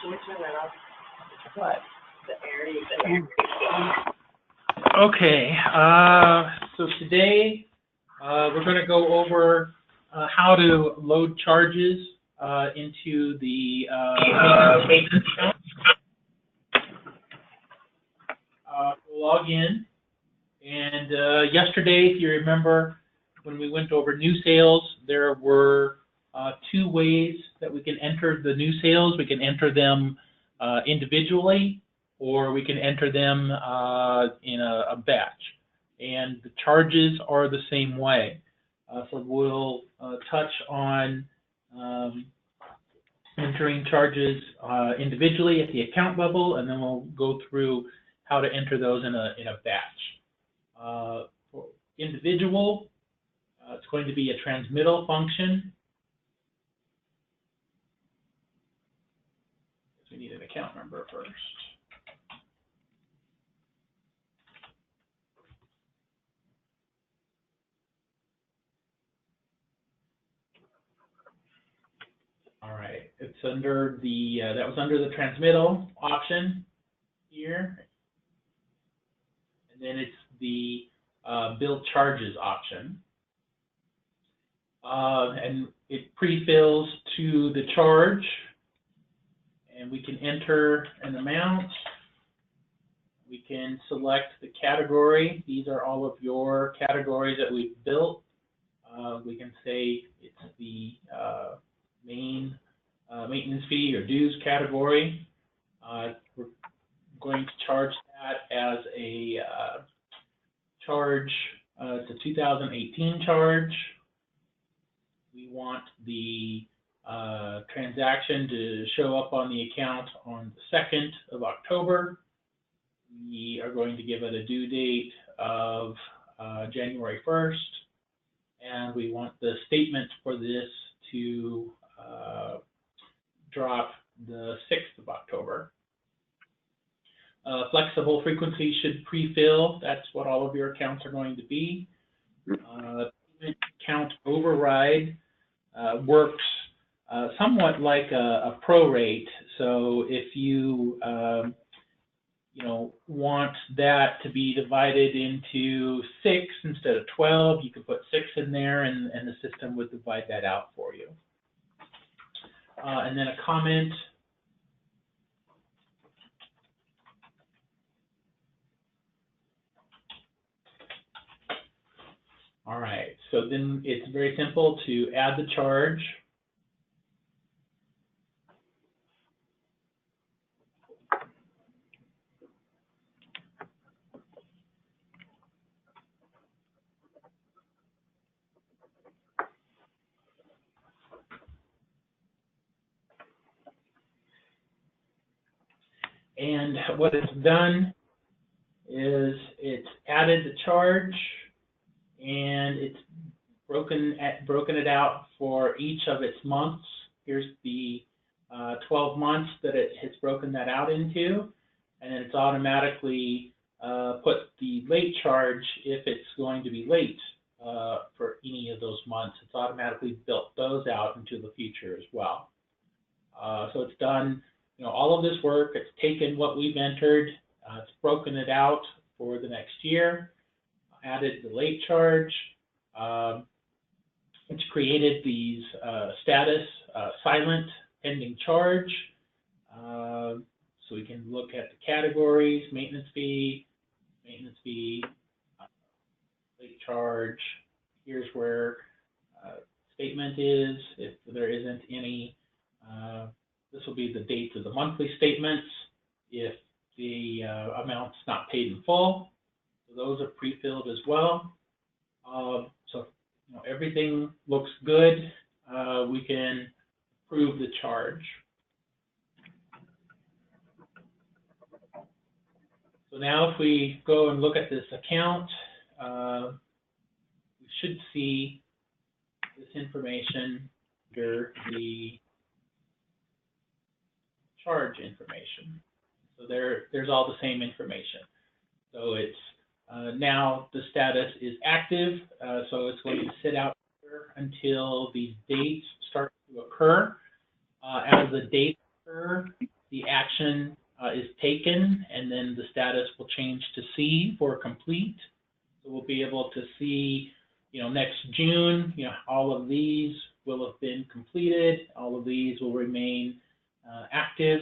Can we turn that off? What? The air. Okay, so today we're going to go over how to load charges into the maintenance account. Log in, and yesterday, if you remember, when we went over new sales, there were two ways that we can enter the new sales. We can enter them individually, or we can enter them in a batch. And the charges are the same way. So we'll touch on entering charges individually at the account level, and then we'll go through how to enter those in a batch. For individual, it's going to be a transmittal function. We need an account number first. All right, it's under the that was under the transmittal option here, and then it's the bill charges option, and it pre-fills to the charge, and we can enter an amount. We can select the category. These are all of your categories that we've built. We can say it's the main maintenance fee or dues category. We're going to charge that as a charge. It's a 2018 charge. We want the transaction to show up on the account on the 2nd of October. We are going to give it a due date of January 1st, and we want the statement for this to drop the 6th of October. Flexible frequency should pre-fill. That's what all of your accounts are going to be. Account override works somewhat like a prorate. So if you want that to be divided into 6 instead of 12, you could put 6 in there, and the system would divide that out for you. And then a comment. All right, so then it's very simple to add the charge. And what it's done is it's added the charge, and it's broken it out for each of its months. Here's the 12 months that it has broken that out into, and then it's automatically put the late charge if it's going to be late for any of those months. It's automatically built those out into the future as well. So it's done all of this work. It's taken what we've entered, it's broken it out for the next year, added the late charge. It's created these status silent pending charge. So we can look at the categories: maintenance fee, late charge. Here's where statement is. If there isn't any, this will be the dates of the monthly statements if the amount's not paid in full. So those are pre-filled as well. So everything looks good. We can approve the charge. So now if we go and look at this account, we should see this information under the charge information. So there's all the same information. So it's now the status is active, so it's going to sit out here until these dates start to occur. As the dates occur, the action is taken, and then the status will change to C for complete. So we'll be able to see, next June, all of these will have been completed. All of these will remain active.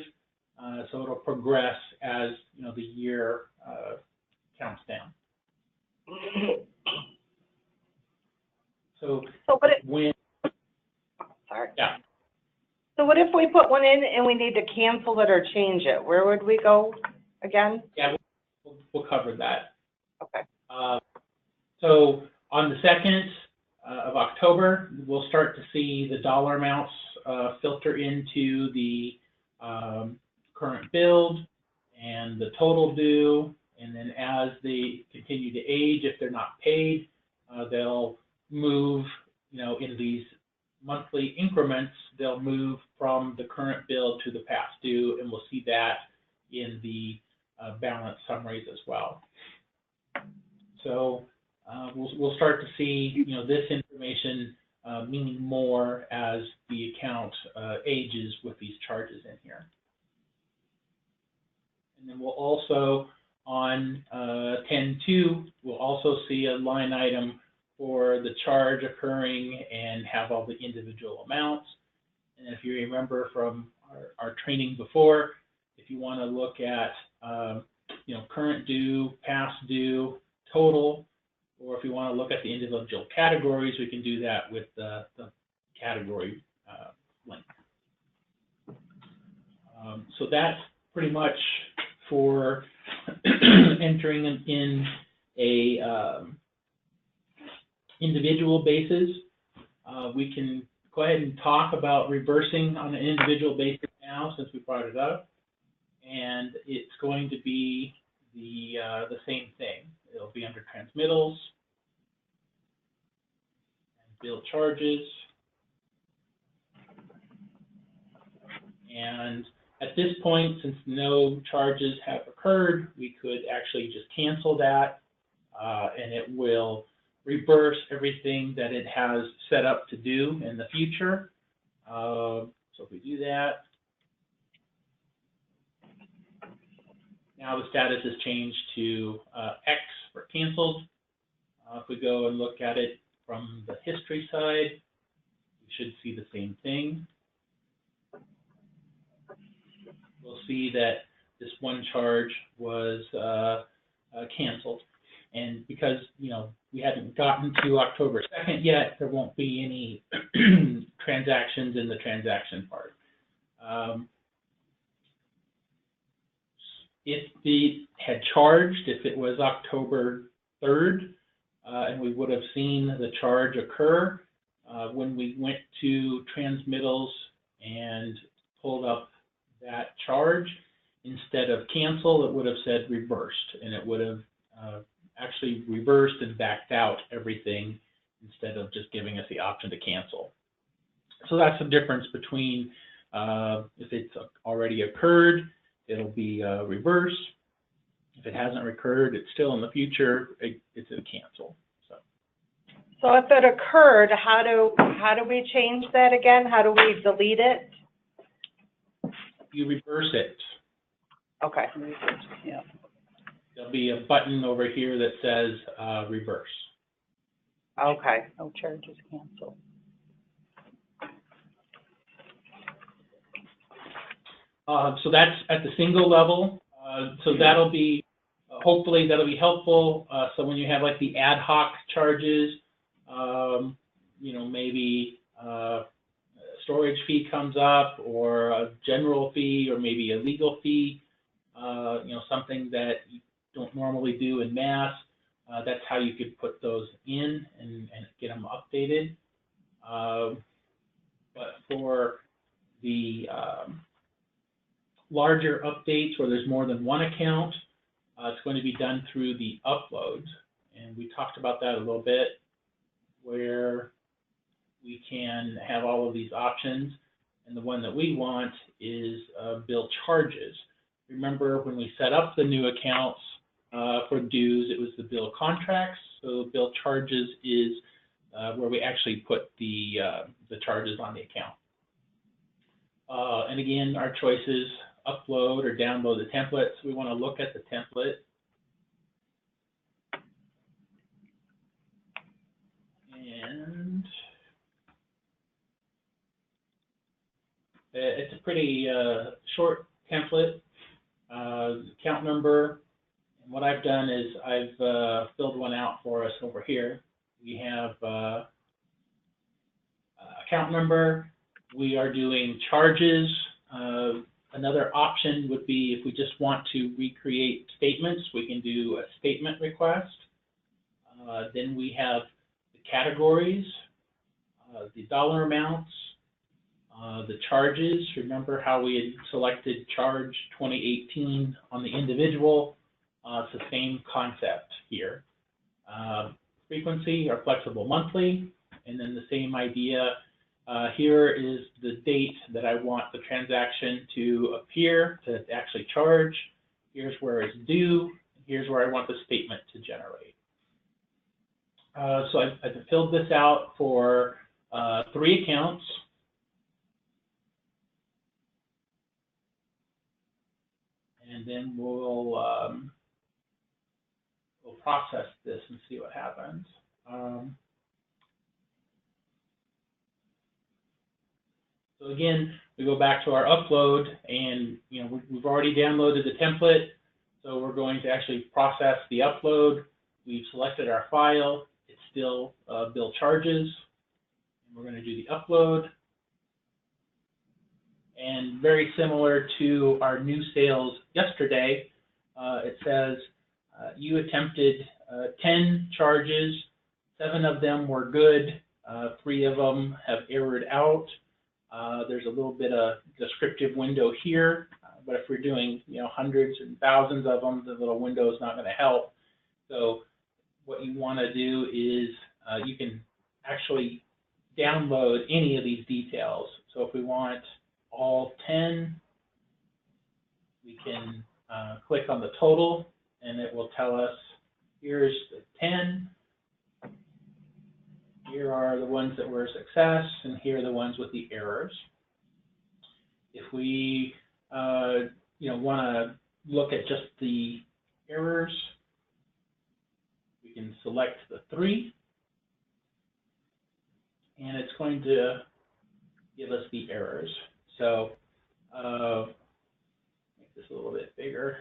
So it'll progress as, the year counts down. So what if, when, sorry. yeah. So what if we put one in and we need to cancel it or change it? Where would we go again? Yeah, we'll cover that. Okay. So on the 2nd of October, we'll start to see the dollar amounts filter into the current build and the total due. And then as they continue to age, if they're not paid, they'll move, in these monthly increments, they'll move from the current bill to the past due, and we'll see that in the balance summaries as well. So we'll start to see, this information meaning more as the account ages with these charges in here. And then we'll also, on 10.2, we'll also see a line item for the charge occurring and have all the individual amounts. And if you remember from our training before, if you want to look at, current due, past due, total, or if you want to look at the individual categories, we can do that with the category link. So that's pretty much for entering in a individual basis. We can go ahead and talk about reversing on an individual basis now, since we brought it up, and it's going to be the same thing. It'll be under transmittals and bill charges, and at this point, since no charges have occurred, we could actually just cancel that, and it will reverse everything that it has set up to do in the future. So if we do that, now the status has changed to X for canceled. If we go and look at it from the history side, we should see the same thing. We'll see that this one charge was canceled. And because, we haven't gotten to October 2nd yet, there won't be any transactions in the transaction part. If it had charged, if it was October 3rd, and we would have seen the charge occur, when we went to transmittals and pulled up that charge, instead of cancel, it would have said reversed, and it would have actually reversed and backed out everything instead of just giving us the option to cancel. So that's the difference between if it's already occurred, it'll be reverse. If it hasn't occurred, it's still in the future, it's a cancel. So if it occurred, how do we change that again? How do we delete it? You reverse it. Okay. Yeah. There'll be a button over here that says reverse. Okay. No charges canceled. So that's at the single level. So that'll be, hopefully that'll be helpful. So when you have like the ad hoc charges, maybe storage fee comes up, or a general fee, or maybe a legal fee, something that you don't normally do in mass, that's how you could put those in and get them updated. But for the larger updates where there's more than one account, it's going to be done through the uploads. And we talked about that a little bit, where we can have all of these options. And the one that we want is bill charges. Remember, when we set up the new accounts for dues, it was the bill contracts. So bill charges is where we actually put the charges on the account. And again, our choices upload or download the template. So we want to look at the template. And it's a pretty short template, account number. And what I've done is I've filled one out for us over here. We have account number. We are doing charges. Another option would be if we just want to recreate statements, we can do a statement request. Then we have the categories, the dollar amounts, the charges. Remember how we had selected charge 2018 on the individual? It's the same concept here. Frequency or flexible monthly, and then the same idea. Here is the date that I want the transaction to appear, to actually charge. Here's where it's due. Here's where I want the statement to generate. So I've filled this out for 3 accounts. And then we'll process this and see what happens. So again, we go back to our upload, and we've already downloaded the template, so we're going to actually process the upload. We've selected our file. It's still bill charges. And we're going to do the upload. And very similar to our new sales yesterday, it says you attempted 10 charges. 7 of them were good. 3 of them have errored out. There's a little bit of descriptive window here, but if we're doing hundreds and thousands of them, the little window is not going to help. So what you want to do is you can actually download any of these details. So if we want all 10, we can click on the total, and it will tell us here's the 10. Here are the ones that were a success, and here are the ones with the errors. If we want to look at just the errors, we can select the 3, and it's going to give us the errors. So make this a little bit bigger.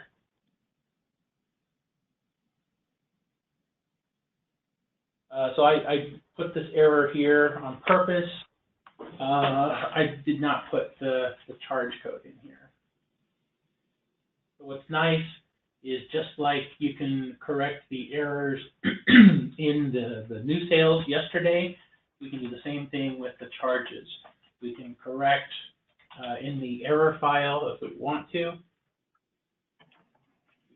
So I put this error here on purpose. I did not put the charge code in here. So what's nice is just like you can correct the errors in the new sales yesterday, we can do the same thing with the charges. We can correct in the error file if we want to.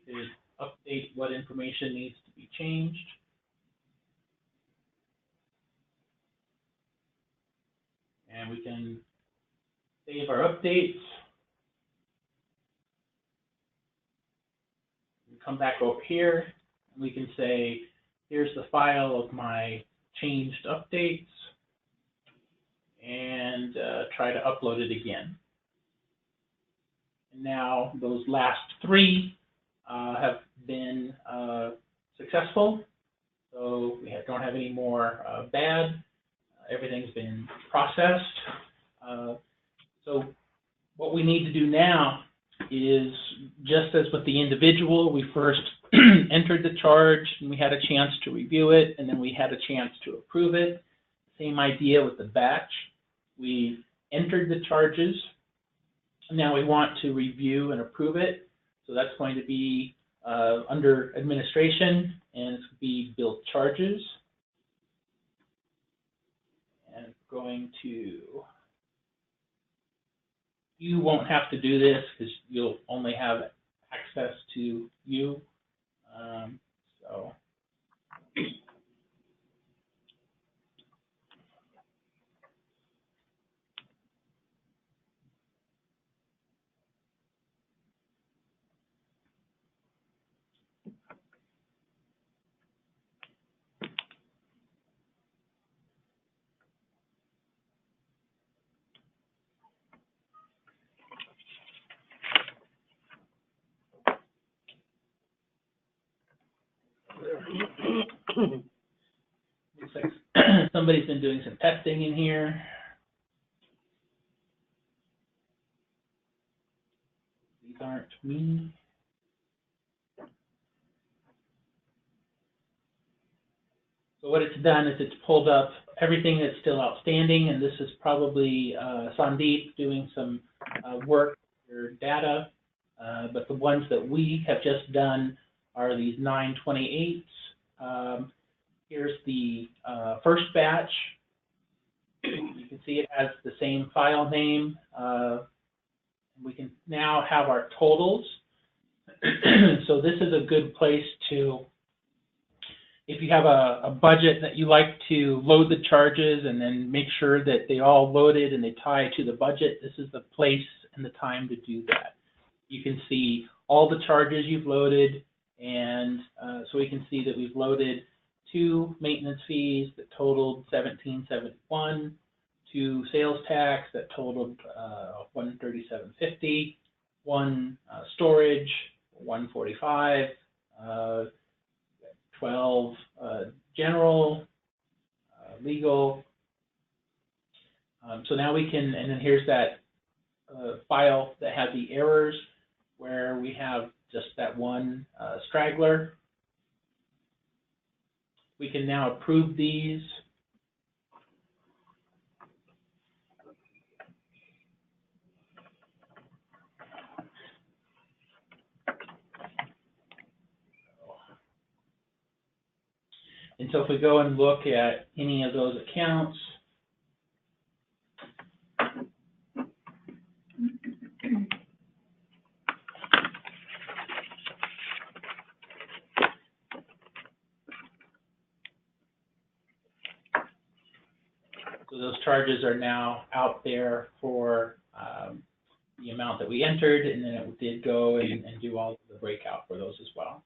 We can update what information needs to be changed. And we can save our updates. We come back over here, and we can say, here's the file of my changed updates, and try to upload it again. And now those last 3 have been successful, so we don't have any more bad. Everything's been processed. So what we need to do now is, just as with the individual, we first entered the charge, and we had a chance to review it, and then we had a chance to approve it. Same idea with the batch. We entered the charges. Now we want to review and approve it. So that's going to be under administration, and it's going to be billed charges. And going to, you won't have to do this because you'll only have access to you. So Looks like somebody's been doing some testing in here. These aren't me. So what it's done is it's pulled up everything that's still outstanding, and this is probably Sandeep doing some work or data, but the ones that we have just done are these 928s. Here's the first batch. You can see it has the same file name. We can now have our totals. So this is a good place to, if you have a budget that you like to load the charges and then make sure that they all loaded and they tie to the budget, this is the place and the time to do that. You can see all the charges you've loaded, and so we can see that we've loaded 2 maintenance fees that totaled $17.71, 2 sales tax that totaled $137.50, 1 storage, $145, 12 general, legal. So now we can, and then here's that file that had the errors where we have just that 1 straggler. We can now approve these. And so if we go and look at any of those accounts, so those charges are now out there for the amount that we entered, and then it did go and do all of the breakout for those as well.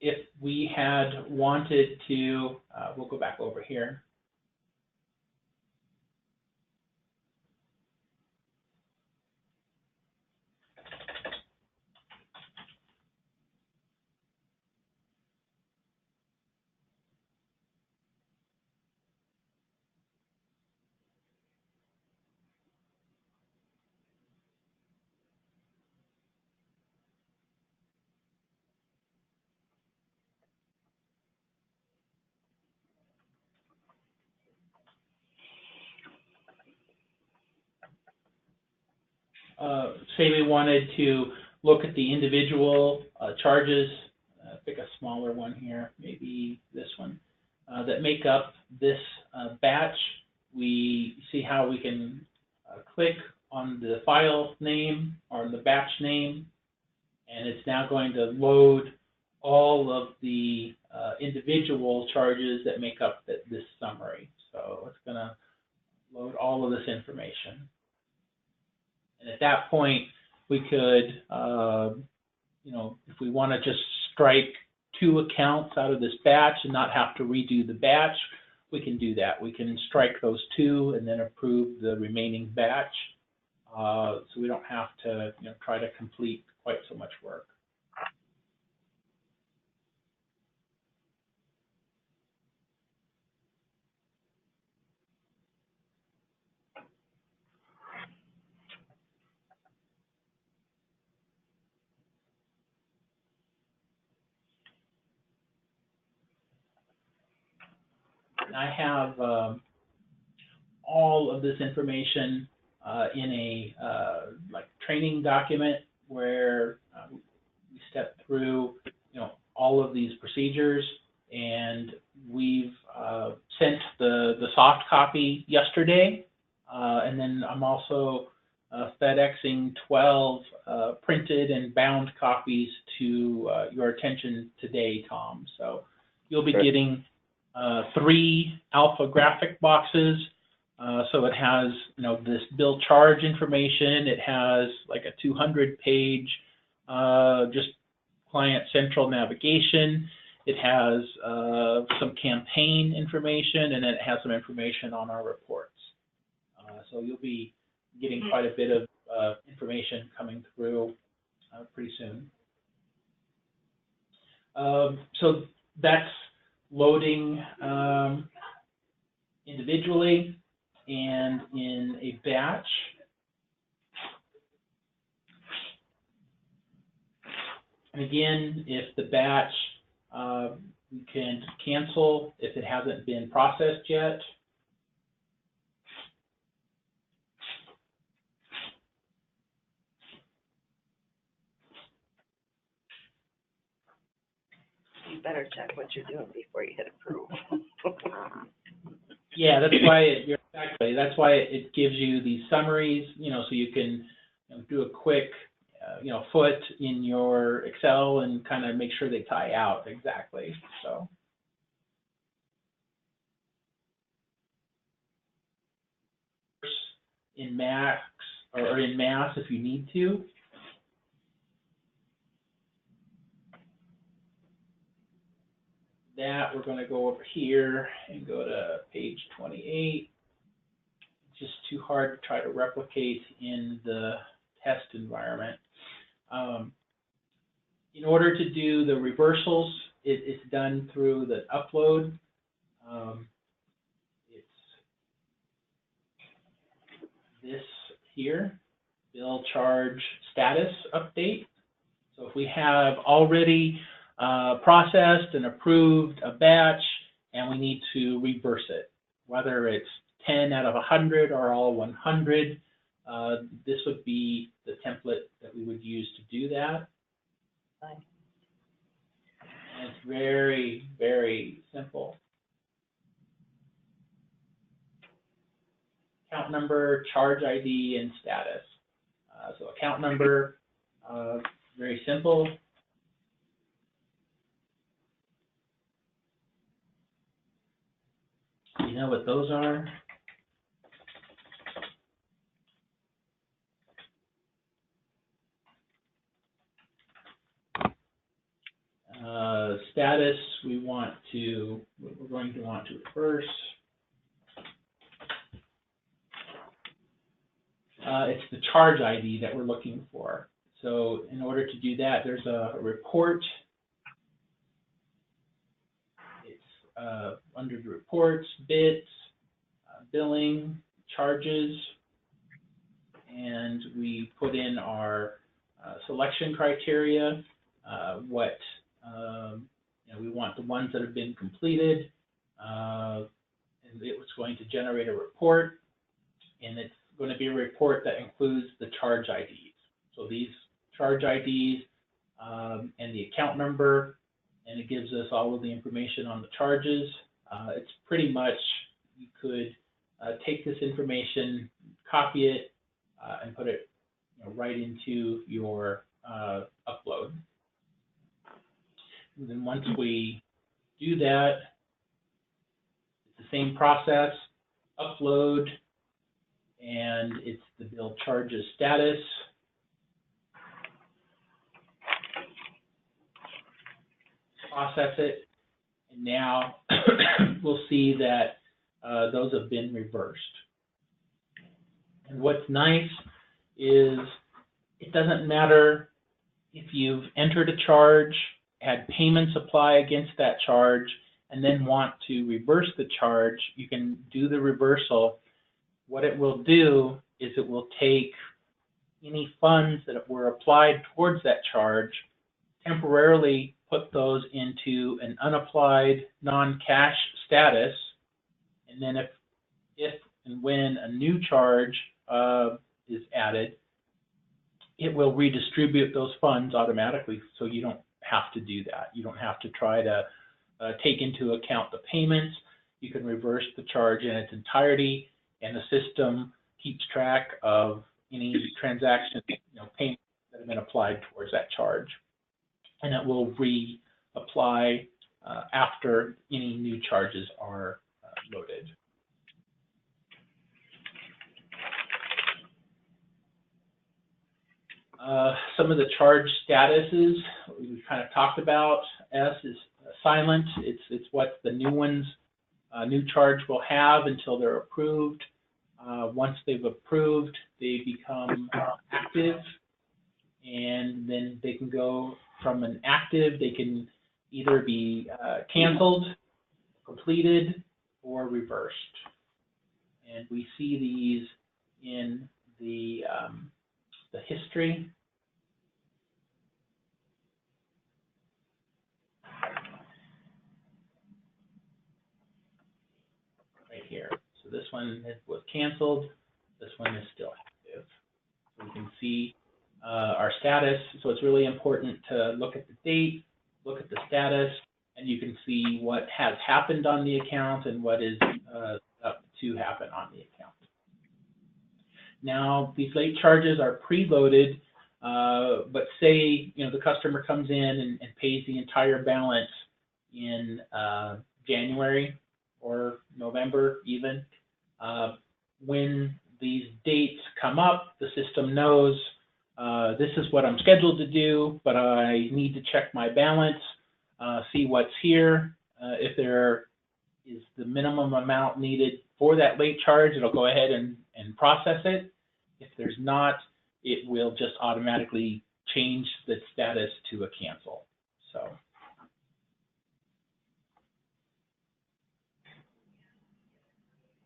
If we had wanted to, we'll go back over here. Say we wanted to look at the individual charges, pick a smaller one here, maybe this one, that make up this batch. We see how we can click on the file name or the batch name, and it's now going to load all of the individual charges that make up this summary. So it's going to load all of this information. And at that point, we could, you know, if we want to just strike 2 accounts out of this batch and not have to redo the batch, we can do that. We can strike those 2 and then approve the remaining batch, so we don't have to, you know, try to complete quite so much work. And I have all of this information in a like training document where we step through, you know, all of these procedures, and we've sent the soft copy yesterday, and then I'm also FedExing 12 printed and bound copies to your attention today, Tom. So you'll be getting 3 alpha graphic boxes. So it has, you know, this bill charge information. It has like a 200-page just client central navigation. It has some campaign information, and then it has some information on our reports. So you'll be getting quite a bit of information coming through pretty soon. So that's loading individually and in a batch. And again, if the batch, we can cancel if it hasn't been processed yet. You better check what you're doing before you hit approve. Yeah, that's why that's why it gives you these summaries, so you can do a quick, foot in your Excel and kind of make sure they tie out exactly. So. In Max or in Mass if you need to. That we're going to go over here and go to page 28. It's just too hard to try to replicate in the test environment. In order to do the reversals, it's done through the upload. It's this here, bill charge status update. So if we have already processed and approved a batch and we need to reverse it, whether it's 10 out of 100 or all 100, this would be the template that we would use to do that. And it's very, very simple. Account number, charge ID, and status. So account number, very simple. You know what those are? Status, we're going to want to reverse. It's the charge ID that we're looking for. So in order to do that, there's a report. It's under the reports, bits, billing, charges, and we put in our selection criteria, what we want the ones that have been completed, and it was going to generate a report, and it's going to be a report that includes the charge IDs. So these charge IDs and the account number, and it gives us all of the information on the charges. It's pretty much, you could take this information, copy it, and put it right into your upload. And then once we do that, it's the same process, upload, and it's the bill charges status. Process it, and now we'll see that those have been reversed. And what's nice is it doesn't matter if you've entered a charge, had payments apply against that charge, and then want to reverse the charge, you can do the reversal. What it will do is it will take any funds that were applied towards that charge, temporarily put those into an unapplied non-cash status, and then if and when a new charge is added, it will redistribute those funds automatically, so you don't have to do that. You don't have to try to take into account the payments. You can reverse the charge in its entirety, and the system keeps track of any transactions, payments that have been applied towards that charge, and it will reapply after any new charges are loaded. Some of the charge statuses we've kind of talked about. S is silent. It's what the new ones, new charge will have until they're approved. Once they've approved, they become active. and then they can go from an active, they can either be canceled, completed, or reversed. And we see these in the history. Right here. So this one was canceled. This one is still active. So we can see our status. So it's really important to look at the date, look at the status, and you can see what has happened on the account and what is up to happen on the account. Now, these late charges are preloaded, but say the customer comes in and pays the entire balance in January or November even. When these dates come up, the system knows this is what I'm scheduled to do, but I need to check my balance, see what's here. If there is the minimum amount needed for that late charge, it'll go ahead and process it. If there's not, it will just automatically change the status to a cancel. So.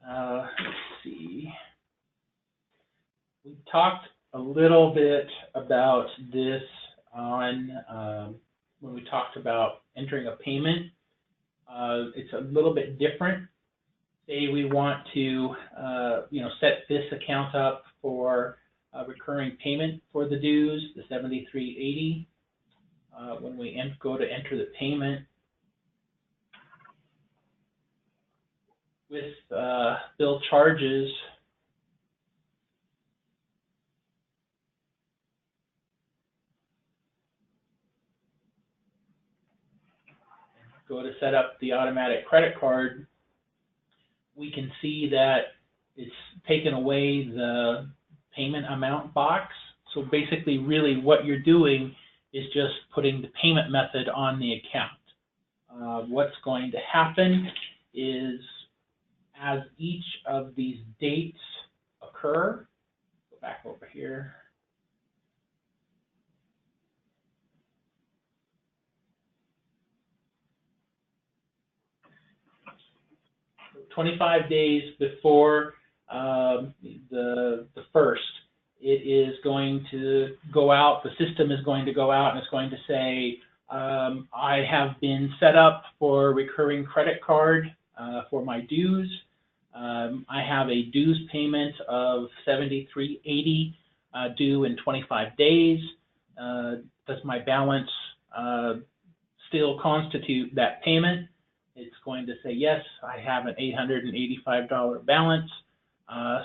Let's see. We talked a little bit about this on when we talked about entering a payment. It's a little bit different. Say we want to, set this account up for a recurring payment for the dues, the $73.80. When we go to enter the payment, with bill charges, go to set up the automatic credit card, we can see that it's taken away the payment amount box. So basically, really what you're doing is just putting the payment method on the account. What's going to happen is, as each of these dates occur, go back over here. 25 days before the first, it is going to go out, the system is going to go out and it's going to say, I have been set up for recurring credit card for my dues. I have a dues payment of $73.80 due in 25 days. Does my balance still constitute that payment? It's going to say, yes, I have an $885 balance.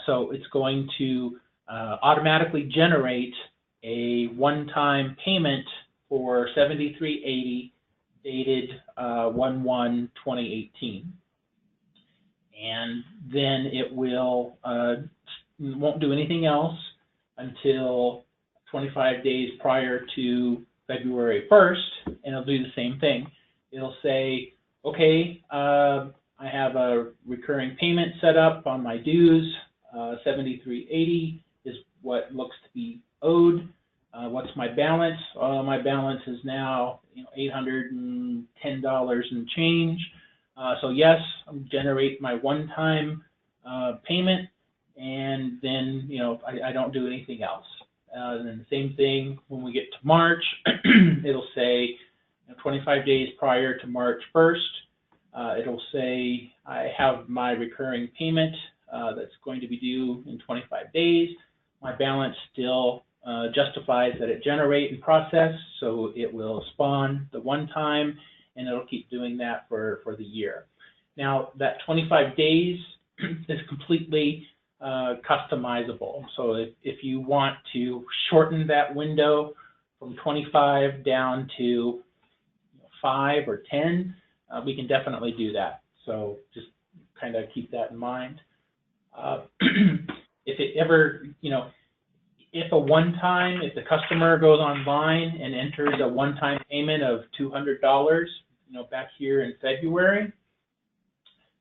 So it's going to automatically generate a one-time payment for $73.80 dated 1/1/2018. And then it will won't do anything else until 25 days prior to February 1st, and it'll do the same thing. It'll say, okay, I have a recurring payment set up on my dues. $73.80 is what looks to be owed. What's my balance? My balance is now $810 and change. So yes, I'm generate my one-time payment, and then I don't do anything else. And then the same thing when we get to March, it'll say 25 days prior to March 1st, it'll say I have my recurring payment that's going to be due in 25 days. My balance still justifies that it generate and process, so it will spawn the one time, and it'll keep doing that for the year. Now, that 25 days is completely customizable. So if you want to shorten that window from 25 down to 5 or 10, we can definitely do that. So just kind of keep that in mind. If it ever, if if the customer goes online and enters a one-time payment of $200, back here in February,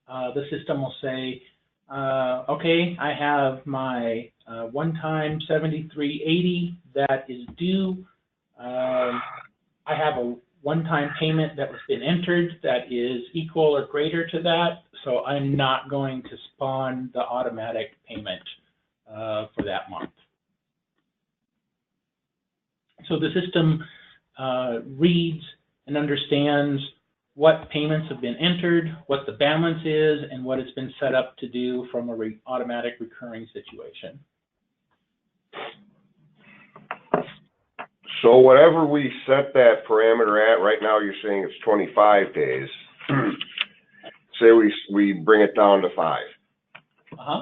the system will say, Okay, I have my one-time 7380 that is due. I have a one-time payment that was been entered that is equal or greater to that, so I'm not going to spawn the automatic payment for that month. So the system reads and understands what payments have been entered, what the balance is, and what it's been set up to do from a automatic recurring situation. So whatever we set that parameter at, right now you're saying it's 25 days. Say we bring it down to 5.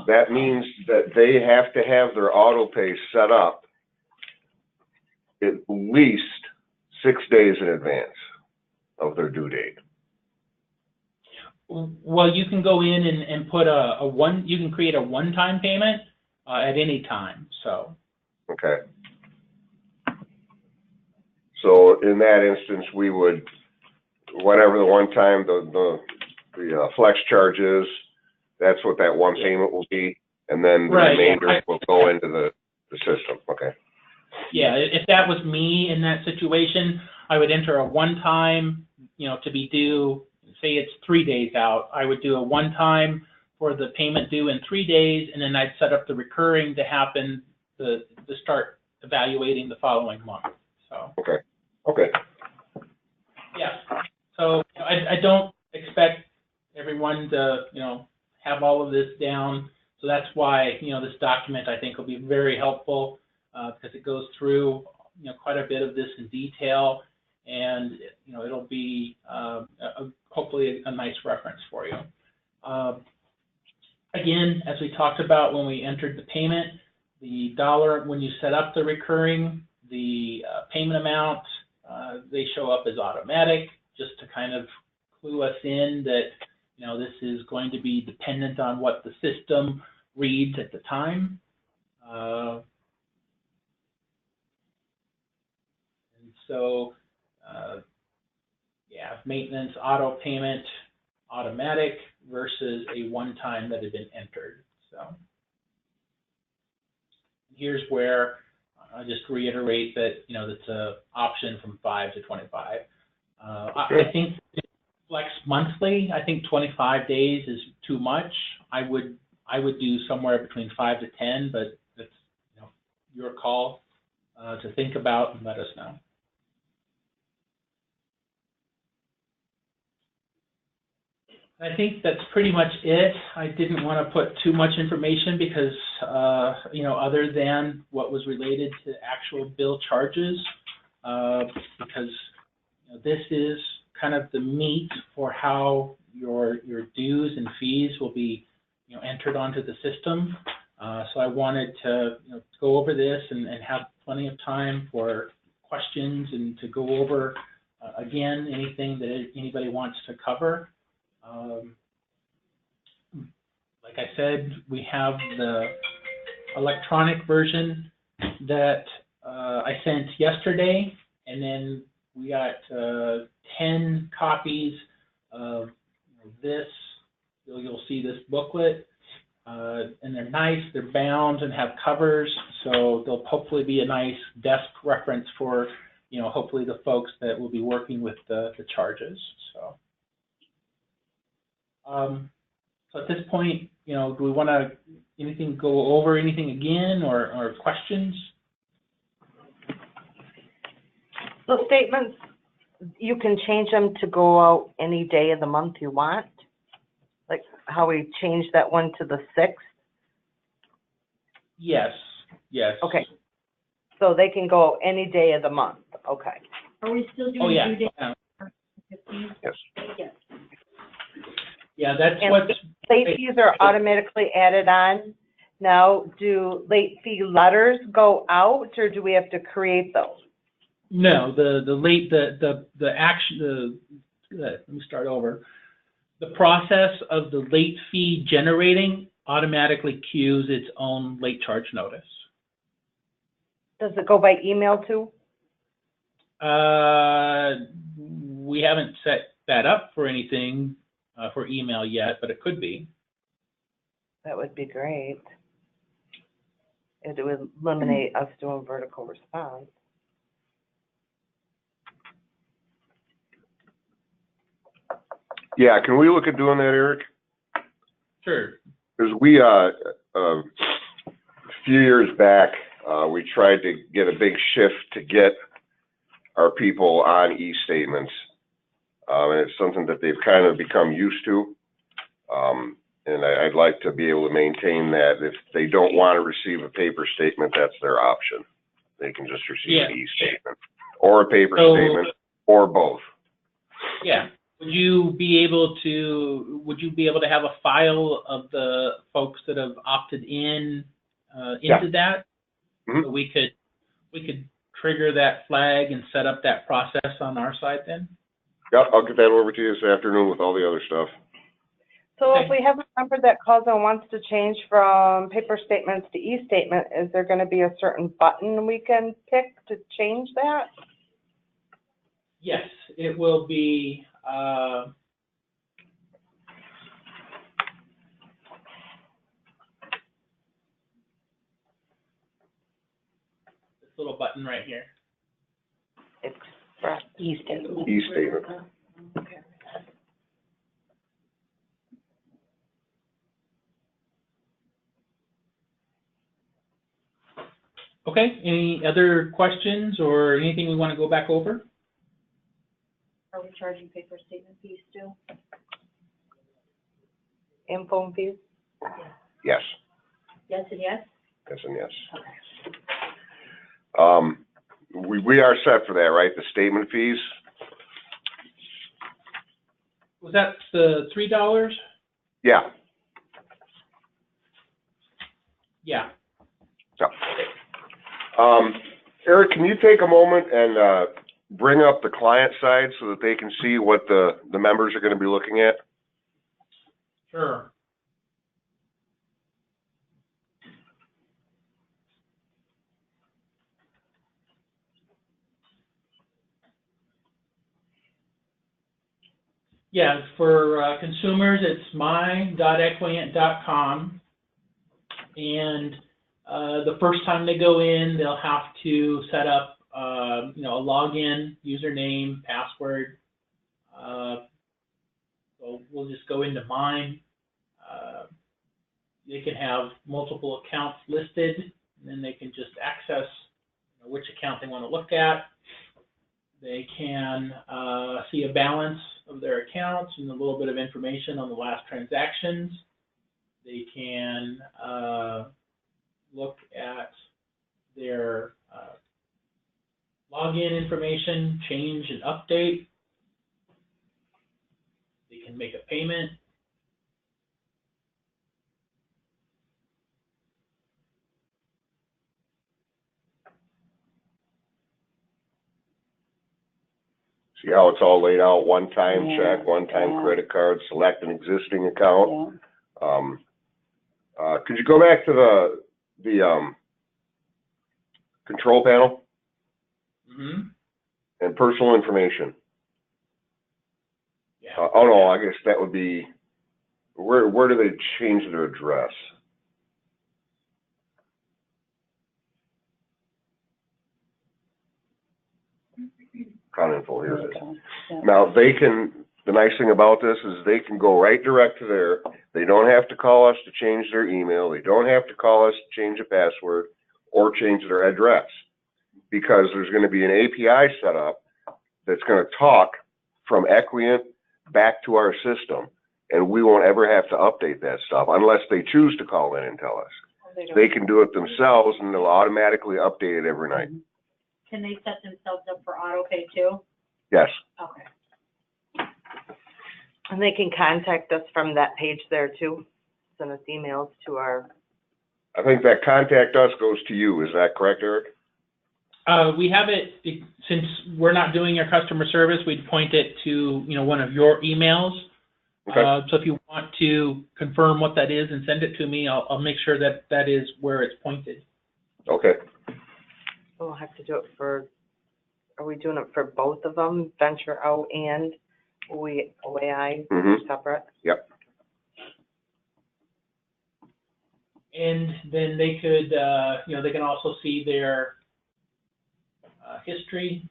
That means that they have to have their auto pay set up at least 6 days in advance of their due date. Well, you can go in and put you can create a one-time payment at any time, so. Okay. So in that instance, we would, whatever the one time, the flex charge is, that's what that one payment will be, and then the remainder will go into the system. Okay. Yeah, if that was me in that situation, I would enter a one-time, to be due, say it's 3 days out, I would do a one-time for the payment due in 3 days, and then I'd set up the recurring to happen to start evaluating the following month. So. Okay. Okay. Yeah. So I don't expect everyone to have all of this down. So that's why this document I think will be very helpful because it goes through quite a bit of this in detail, and it'll be hopefully a nice reference for you. Again, as we talked about when we entered the payment, the dollar when you set up the recurring, the payment amount, they show up as automatic, just to kind of clue us in that this is going to be dependent on what the system reads at the time. And so, yeah, maintenance, auto payment, automatic versus a one-time that had been entered. So here's where I just reiterate that that's an option from 5 to 25. I think flex monthly. I think 25 days is too much. I would do somewhere between 5 to 10, but it's your call to think about and let us know. I think that's pretty much it. I didn't want to put too much information because, other than what was related to actual bill charges, because this is kind of the meat for how your dues and fees will be, entered onto the system. So I wanted to go over this and have plenty of time for questions and to go over again anything that anybody wants to cover. Like I said, we have the electronic version that I sent yesterday, and then we got 10 copies of this. You'll see this booklet, and they're nice, they're bound and have covers, so they'll hopefully be a nice desk reference for, hopefully the folks that will be working with the charges. So at this point, do we want to go over anything again or questions? So statements, you can change them to go out any day of the month you want? Like how we changed that one to the 6th? Yes, yes. Okay. So they can go any day of the month, okay. Are we still doing due date? Yes. Yes. Yeah, that's And what. Late fees are automatically added on. Now, do late fee letters go out, or do we have to create those? No, let me start over. The process of the late fee generating automatically queues its own late charge notice. Does it go by email too? We haven't set that up for anything for email yet, but it could be. That would be great. It would eliminate us doing vertical response. Yeah, can we look at doing that, Eric? Sure. Because we, a few years back, we tried to get a big shift to get our people on e-statements. And it's something that they've kind of become used to. And I'd like to be able to maintain that. If they don't want to receive a paper statement, that's their option. They can just receive an e-statement or a paper statement or both. Yeah. Would you be able to have a file of the folks that have opted in into that? Mm-hmm. So we could trigger that flag and set up that process on our side then? Yep, I'll get that over to you this afternoon with all the other stuff. So Okay. if we have a member that calls and wants to change from paper statements to e-statement, is there going to be a certain button we can pick to change that? Yes, it will be, this little button right here. Express e-statement. E-statement. Okay. Okay, any other questions or anything we want to go back over? Are we charging paper statement fees still? And phone fees? Yes. Yes and yes? Yes and yes. Okay. We are set for that, right? The statement fees? Was that the $3? Yeah. Yeah. So, Eric, can you take a moment and bring up the client side so that they can see what the members are going to be looking at? Sure. Yeah, for consumers, it's my.equiant.com, and the first time they go in, they'll have to set up, a login, username, password. So we'll just go into mine. They can have multiple accounts listed, and then they can just access which account they want to look at. They can see a balance of their accounts and a little bit of information on the last transactions. They can look at their login information, change and update. They can make a payment. See how it's all laid out, one-time check, one-time credit card, select an existing account. Could you go back to the control panel? Mm-hmm. And personal information. Yeah. Oh no, I guess that would be, where do they change their address? Account info, here it is. Yeah. Now, they can, the nice thing about this is they can go right direct to there. They don't have to call us to change their email. They don't have to call us to change a password or change their address, because there's going to be an API set up that's going to talk from Equiant back to our system, and we won't ever have to update that stuff unless they choose to call in and tell us. They can do it themselves, and they'll automatically update it every night. Can they set themselves up for auto pay too? Yes. Okay. And they can contact us from that page there too, send us emails to our, I think that contact us goes to you. Is that correct, Eric? We have it, since we're not doing your customer service, we'd point it to, one of your emails. Okay. So if you want to confirm what that is and send it to me, I'll make sure that that is where it's pointed. Okay. we'll have to do it for, are we doing it for both of them, Venture Out and OAI, Mhm. separate? Yep. And then they could, they can also see their history.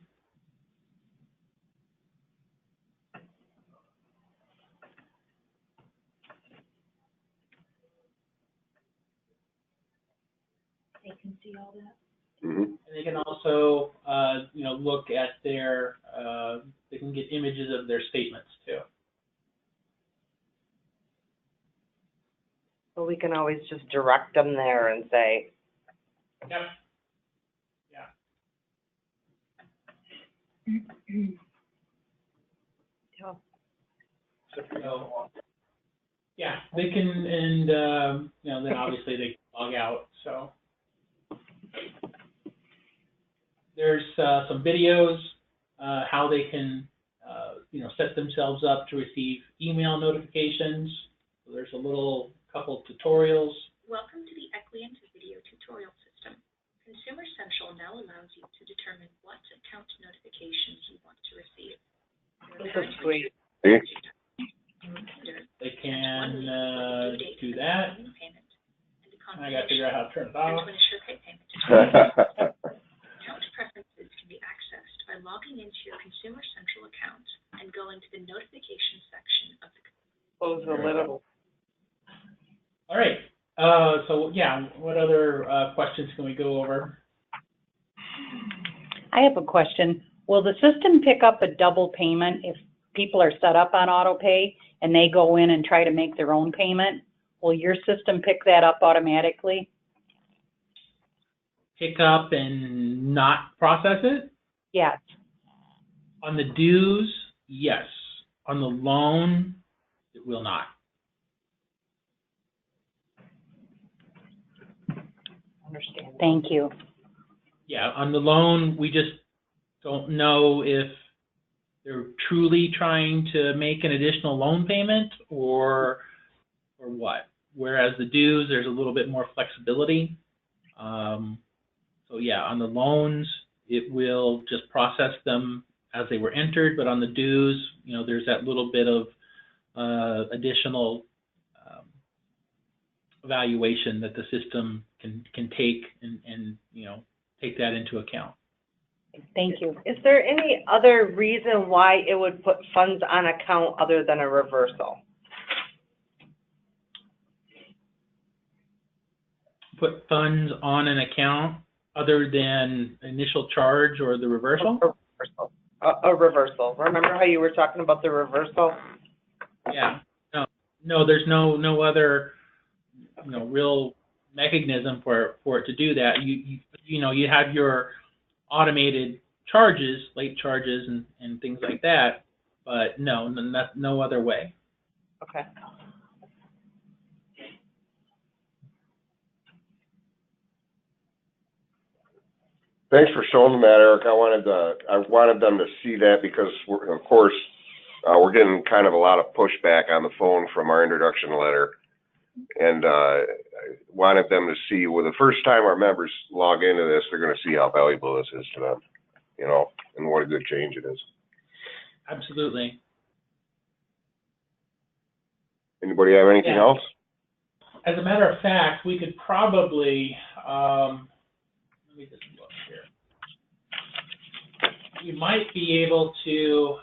They can see all that. Mm-hmm. And they can also, look at their, they can get images of their statements too. So we can always just direct them there and say, Yep. Yeah. So, yeah, they can, and, then obviously they can log out, so. There's some videos, how they can, set themselves up to receive email notifications. So there's a couple tutorials. Welcome to the Equiant video tutorial system. Consumer Central now allows you to determine what account notifications you want to receive. this is sweet. See? They can do that. I gotta figure out how to turn it off. Account preferences can be accessed by logging into your Consumer Central account and going to the notification section of the. Close the lid. All right. So yeah, what other questions can we go over? I have a question. Will the system pick up a double payment if people are set up on auto pay and they go in and try to make their own payment? Will your system pick that up automatically? Pick up and not process it? Yes. On the dues, yes. On the loan, it will not. Understand. Thank you. Yeah, on the loan, we just don't know if they're truly trying to make an additional loan payment or what. Whereas the dues, there's a little bit more flexibility. So yeah, on the loans, it will just process them as they were entered, but on the dues, there's that little bit of additional evaluation that the system can take and take that into account. Thank you. Is there any other reason why it would put funds on account other than a reversal? Put funds on an account other than initial charge or the reversal? A reversal. Remember how you were talking about the reversal? Yeah. No, there's no other, real mechanism for it to do that. You have your automated charges, late charges and things like that, but no other way. Okay. Thanks for showing them that, Eric. I wanted them to see that because of course, we're getting kind of a lot of pushback on the phone from our introduction letter. And, I wanted them to see, well, the first time our members log into this, they're going to see how valuable this is to them, and what a good change it is. Absolutely. Anybody have anything else? As a matter of fact, we could probably, let me just look here. You might be able to,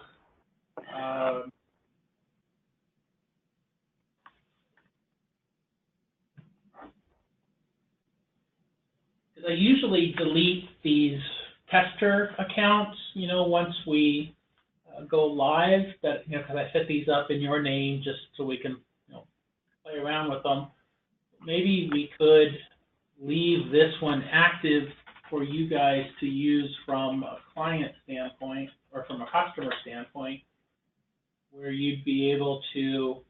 because I usually delete these tester accounts, once we go live, that, because I set these up in your name just so we can, play around with them. Maybe we could leave this one active for you guys to use from a client standpoint or from a customer standpoint, where you'd be able to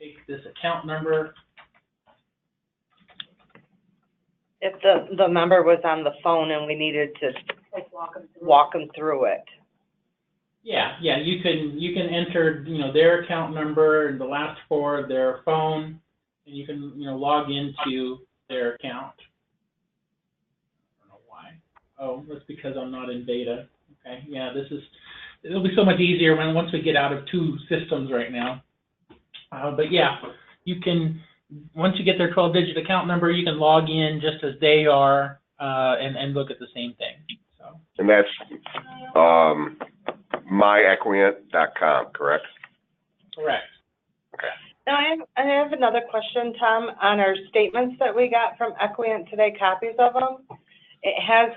take this account number. If the member was on the phone and we needed to walk them through it. Yeah, you can enter, their account number and the last four of their phone, and you can, log into their account. I don't know why. Oh, that's because I'm not in beta. Okay, yeah, it'll be so much easier once we get out of two systems right now. But yeah, you can once you get their 12-digit account number, you can log in just as they are, and look at the same thing, so. And that's, myequiant.com, correct? Correct. Now, I have another question, Tom, on our statements that we got from Equiant today, copies of them. It has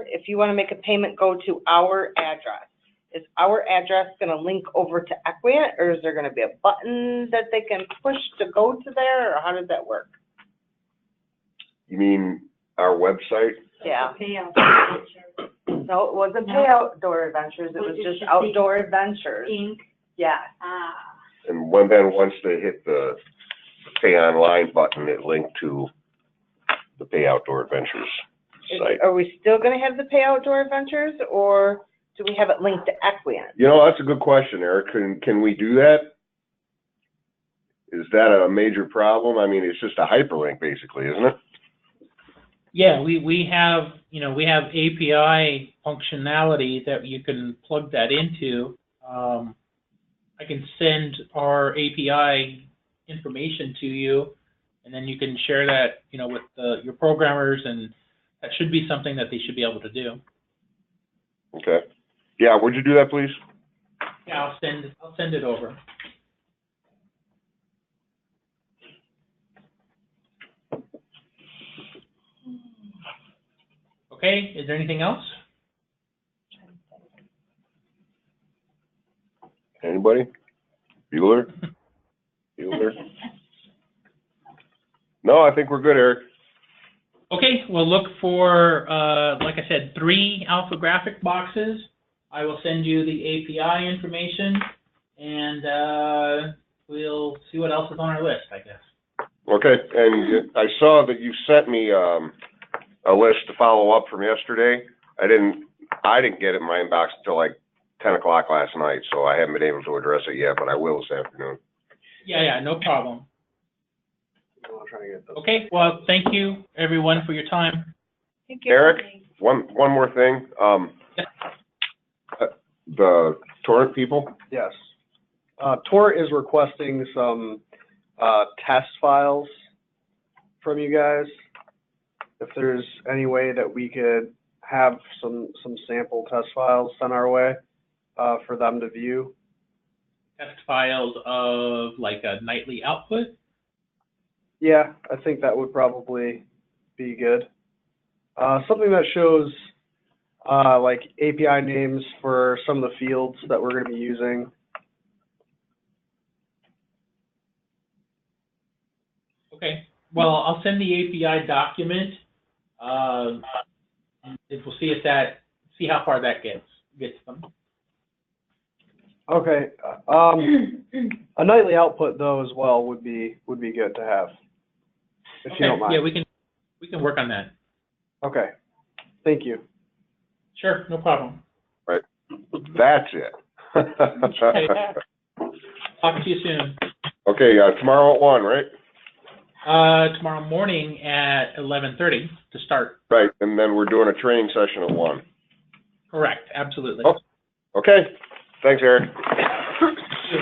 if you want to make a payment, go to our address. Is our address going to link over to Equiant, or is there going to be a button that they can push to go to there, or how does that work? You mean our website? Yeah. Payout. No, it wasn't Pay Outdoor Adventures, it was just Outdoor Adventures. Inc. Yeah. Ah. And once they hit the pay online button, it linked to the Pay Outdoor Adventures site. Are we still going to have the Pay Outdoor Adventures, or do we have it linked to Equiant? You know, that's a good question, Eric. Can we do that? Is that a major problem? I mean, it's just a hyperlink basically, isn't it? Yeah, we have, we have API functionality that you can plug that into. I can send our API information to you, and then you can share that, with your programmers, and that should be something that they should be able to do. Okay. Yeah, would you do that, please? Yeah, I'll send it over. Okay, is there anything else? Anybody? Bueller? Bueller? No, I think we're good, Eric. Okay, we'll look for, like I said, 3 alphographic boxes. I will send you the API information, and we'll see what else is on our list, I guess. Okay, and I saw that you sent me a list to follow up from yesterday. I didn't get it in my inbox until like 10 o'clock last night, so I haven't been able to address it yet, but I will this afternoon. Yeah, no problem. Okay, well, thank you, everyone, for your time. Thank you. Eric, one more thing. The torrent people? Yes. Torrent is requesting some test files from you guys. If there's any way that we could have some sample test files sent our way for them to view. Test files of like a nightly output? Yeah, I think that would probably be good. Something that shows like API names for some of the fields that we're going to be using. Okay, well, I'll send the API document. We'll see how far that gets them. Okay. A nightly output though as well would be good to have. If you don't mind. Yeah, we can work on that. Okay. Thank you. Sure, no problem. Right. That's it. Okay. Talk to you soon. Okay, tomorrow at 1, right? Tomorrow morning at 11:30 to start. Right, and then we're doing a training session at 1. Correct, absolutely. Oh, okay. Thanks, Eric. Thank you.